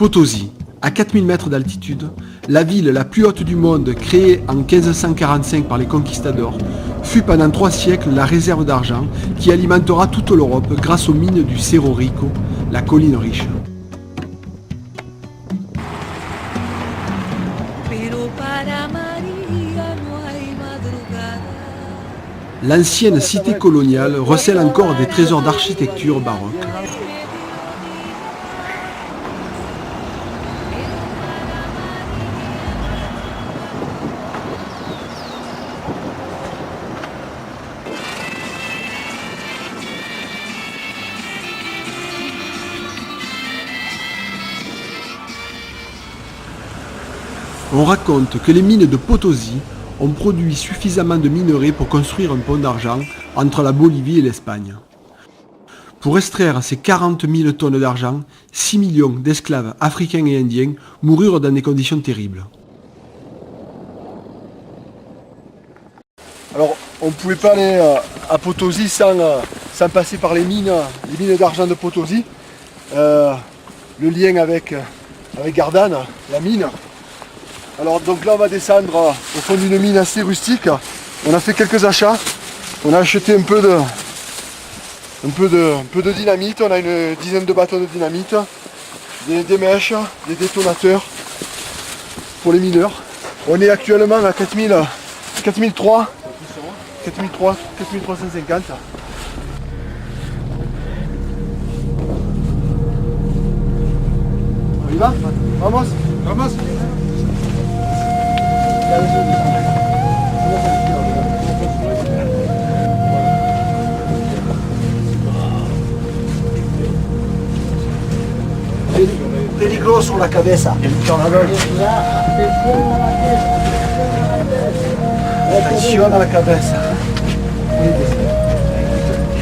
Potosí, à 4000 mètres d'altitude, la ville la plus haute du monde, créée en 1545 par les conquistadors, fut pendant 3 siècles la réserve d'argent qui alimentera toute l'Europe grâce aux mines du Cerro Rico, la colline riche. L'ancienne cité coloniale recèle encore des trésors d'architecture baroque. On raconte que les mines de Potosí ont produit suffisamment de minerais pour construire un pont d'argent entre la Bolivie et l'Espagne. Pour extraire ces 40 000 tonnes d'argent, 6 millions d'esclaves africains et indiens moururent dans des conditions terribles. Alors, on ne pouvait pas aller à Potosí sans passer par les mines d'argent de Potosí. Le lien avec Gardanne, la mine. Alors donc là on va descendre au fond d'une mine assez rustique. On a fait quelques achats. On a acheté un peu de dynamite. On a une dizaine de bâtons de dynamite, des mèches, des détonateurs pour les mineurs. On est actuellement à 4350. On y va? Vamos, vamos. Peligroso la cabeza. Attention à la cabeza.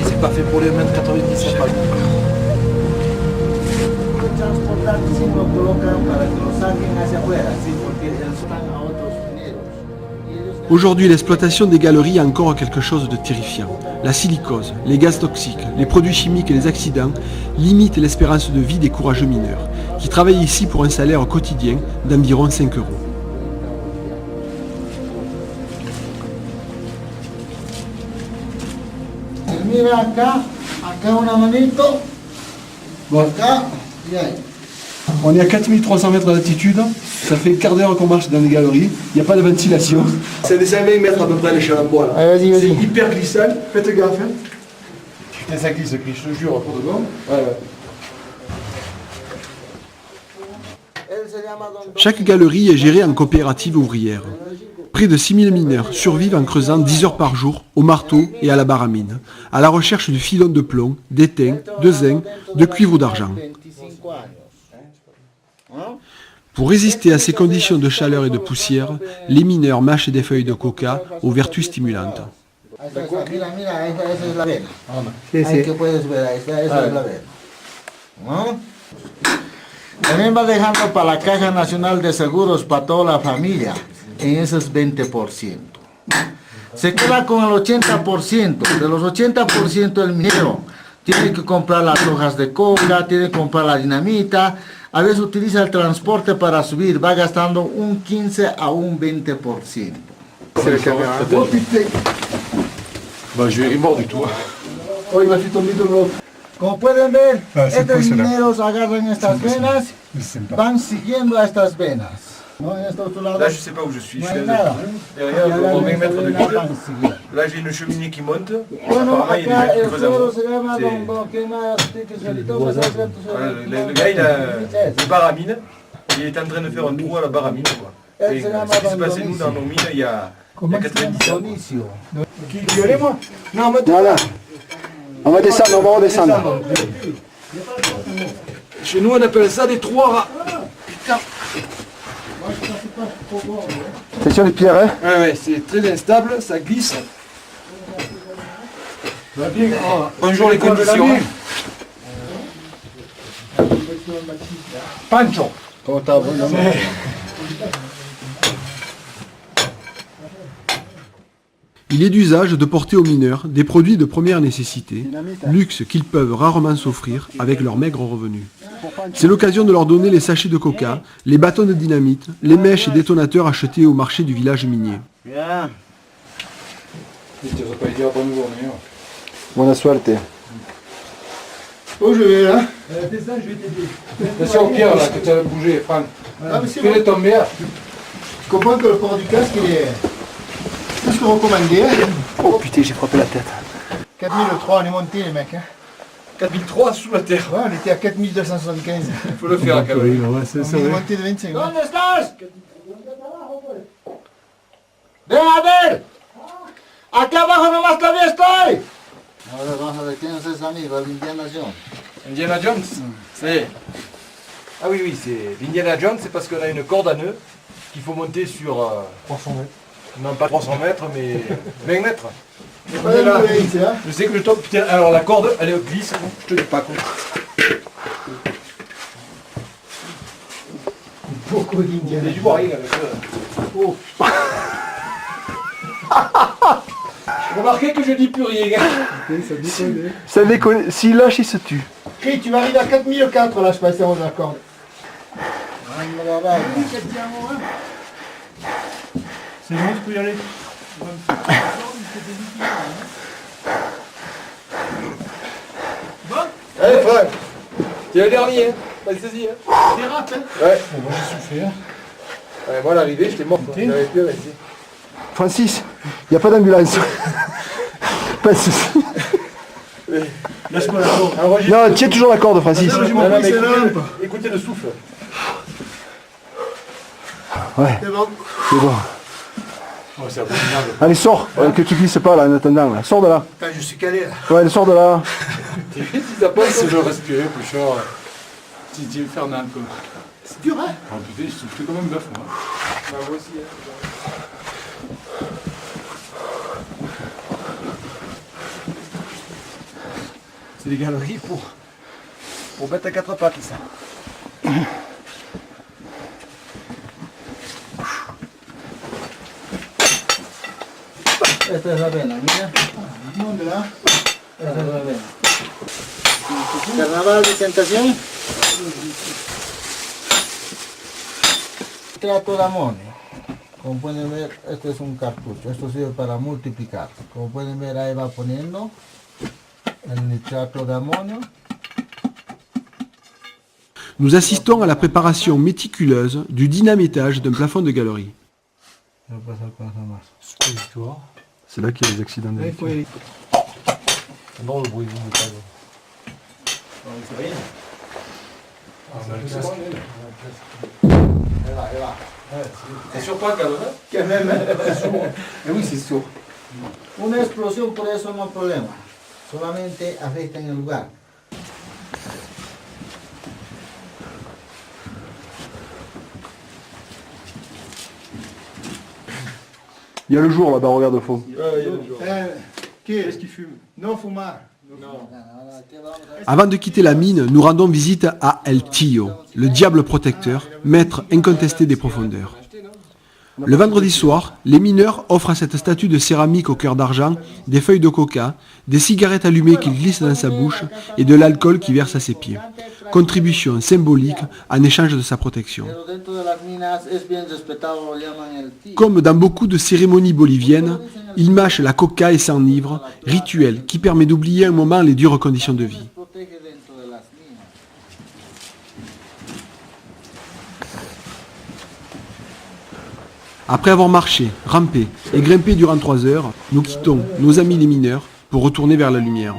C'est pas fait pour les mains de 97 pas. Transportar si lo colocan para que lo saquen hacia afuera, sí, porque están a otros mineros. Aujourd'hui, l'exploitation des galeries a encore quelque chose de terrifiant. La silicose, les gaz toxiques, les produits chimiques et les accidents limitent l'espérance de vie des courageux mineurs, qui travaillent ici pour un salaire quotidien d'environ 5 €. Mira acá una manito, acá y ahí. On est à 4300 mètres d'altitude, ça fait un quart d'heure qu'on marche dans les galeries, il n'y a pas de ventilation. C'est des 120 mètres à peu près l'échelle en bois là. Allez, vas-y. C'est hyper glissant, faites gaffe. Hein. Putain ça glisse, je te jure, pour de bon. Ouais. Chaque galerie est gérée en coopérative ouvrière. Près de 6000 mineurs survivent en creusant 10 heures par jour au marteau et à la barre à mine, à la recherche du filon de plomb, d'étain, de zinc, de cuivre ou d'argent. Pour résister à ces conditions de chaleur et de poussière, les mineurs mâchent des feuilles de coca aux vertus stimulantes. Mira, esa es la vena. Ahí que puedes ver, esa es la vena. ¿No? También va dejando para la Caja Nacional de Seguros para toda la familia, en esos 20%. Se queda con el 80%. De los 80% el minero tiene que comprar las hojas de coca, tiene que comprar la dinamita, a veces utiliza el transporte para subir, va gastando un 15 a un 20%. C'est la caméra. Oh putain. Bah je vais mort du tout. Oh il m'a fait tomber de l'eau. Como pueden ver, estos mineros agarran estas venas, van siguiendo a estas venas. ¿No? En este otro lado, Là je sais pas où je suis, no je hay suis nada. derrière Y au ahora 20 mètres de la vide. van siguiendo. Là j'ai une cheminée qui monte. Bueno, Apparemment il y a acá des gens qui el creusent suelo avant. se llama C'est- Don Quema, que solito, Voilà, le gars il a une barre à mine, il est en train de faire un trou à la barre à mine quoi. Elle Et se llama ce qui s'est Don passé nous dans nos mines il y a 90 ans. Donicio. Qui allez moi? Non, voilà. On va descendre, on va redescendre. Chez nous on appelle ça des trous à rats. Putain. Attention les pierres, hein? Ouais, c'est très instable, ça glisse. Bonjour les conditions. Pancho. Il est d'usage de porter aux mineurs des produits de première nécessité, luxe qu'ils peuvent rarement s'offrir avec leurs maigres revenus. C'est l'occasion de leur donner les sachets de coca, les bâtons de dynamite, les mèches et détonateurs achetés au marché du village minier. Bien. Buona suerte. Où je vais là? Attention au Pierre là, que tu as bougé, Franck. Ah, mais c'est Fais-le tomber. Tu comprends que le port du casque, il est plus que recommandé. Oh putain, j'ai frappé la tête. 4003, on est monté les mecs. Hein. 4003 sous la terre. Ouais, on était à 4275. Il faut le faire quand même. On est monté de 25. ¿Dónde estás? ¡Ven a ver! ¡Aquí abajo nomás todavía estoy! Ahora vamos a ver quién es ese amigo, el Indiana Jones. Indiana Jones, c'est... Ah oui, oui, c'est l'Indiana Jones, c'est parce qu'on a une corde à nœud qu'il faut monter sur... 300 mètres. Non, pas 300 mètres, mais 20 mètres. C'est pas là. Hein. Je sais que je tombe, putain, alors la corde, elle est glisse, je te dis pas quoi. Beaucoup d'Indiana Mais je vois rien avec ça. Oh. Remarquez que je dis plus rien. Ça déconne. S'il lâche, il se tue. Chris, tu vas arriver à 4004 là, je passe en accord. C'est bon, tu peux y aller. Allez, Franck. Tu es le dernier, hein. Vas-y, hein. T'es rate, hein? Ouais. Moi, j'ai souffert. Ouais, moi, à l'arrivée, j'étais mort. J'avais plus resté. Francis, il n'y a pas d'ambulance. Pas de soucis. Lâche-moi la corde. Non, tiens toujours la corde, Francis. Non, Non, mais c'est écoutez, là. écoutez le souffle. Ouais, C'est bon. c'est bon. Oh, c'est abominable. Allez, sors, que tu glisses pas là en attendant. Là. Sors de là. Putain, je suis calé là. Ouais, sors de là. Si ça passe, Si je respirais plus fort, c'est infernal quoi. C'est dur, hein? Oh putain, je souffle comme un bœuf moi. bah, moi aussi. Hein. C'est des galeries pour mettre à quatre pattes, ça. Esta es la vena, mira. ¿Dónde la? Esta es la vena. Carnaval de tentación. Nitrato de amonio. Como pueden ver, este es un cartucho. Esto sirve para multiplicar. Como pueden ver, ahí va poniendo el nitrato de amonio. Nous assistons à la préparation méticuleuse du dynamitage d'un plafond de galerie. Voy a pasar con esa masa. C'est là qu'il y a les accidents de vie. Non, le bruit, vous ne pas. C'est sur toi, Carlos, hein? Que même, Eh oui, c'est sûr. una explosión por eso no hay problema. Solamente afecta en el lugar. Il y a le jour là-bas, regarde au fond. Qu'est-ce qu'il fume? Non fumar. Avant de quitter la mine, nous rendons visite à El Tío, le diable protecteur, maître incontesté des profondeurs. Le vendredi soir, les mineurs offrent à cette statue de céramique au cœur d'argent des feuilles de coca, des cigarettes allumées qu'il glisse dans sa bouche et de l'alcool qui verse à ses pieds. Contribution symbolique en échange de sa protection. Comme dans beaucoup de cérémonies boliviennes, ils mâchent la coca et s'enivrent, rituel qui permet d'oublier un moment les dures conditions de vie. Après avoir marché, rampé et grimpé durant 3 heures, nous quittons nos amis les mineurs pour retourner vers la lumière.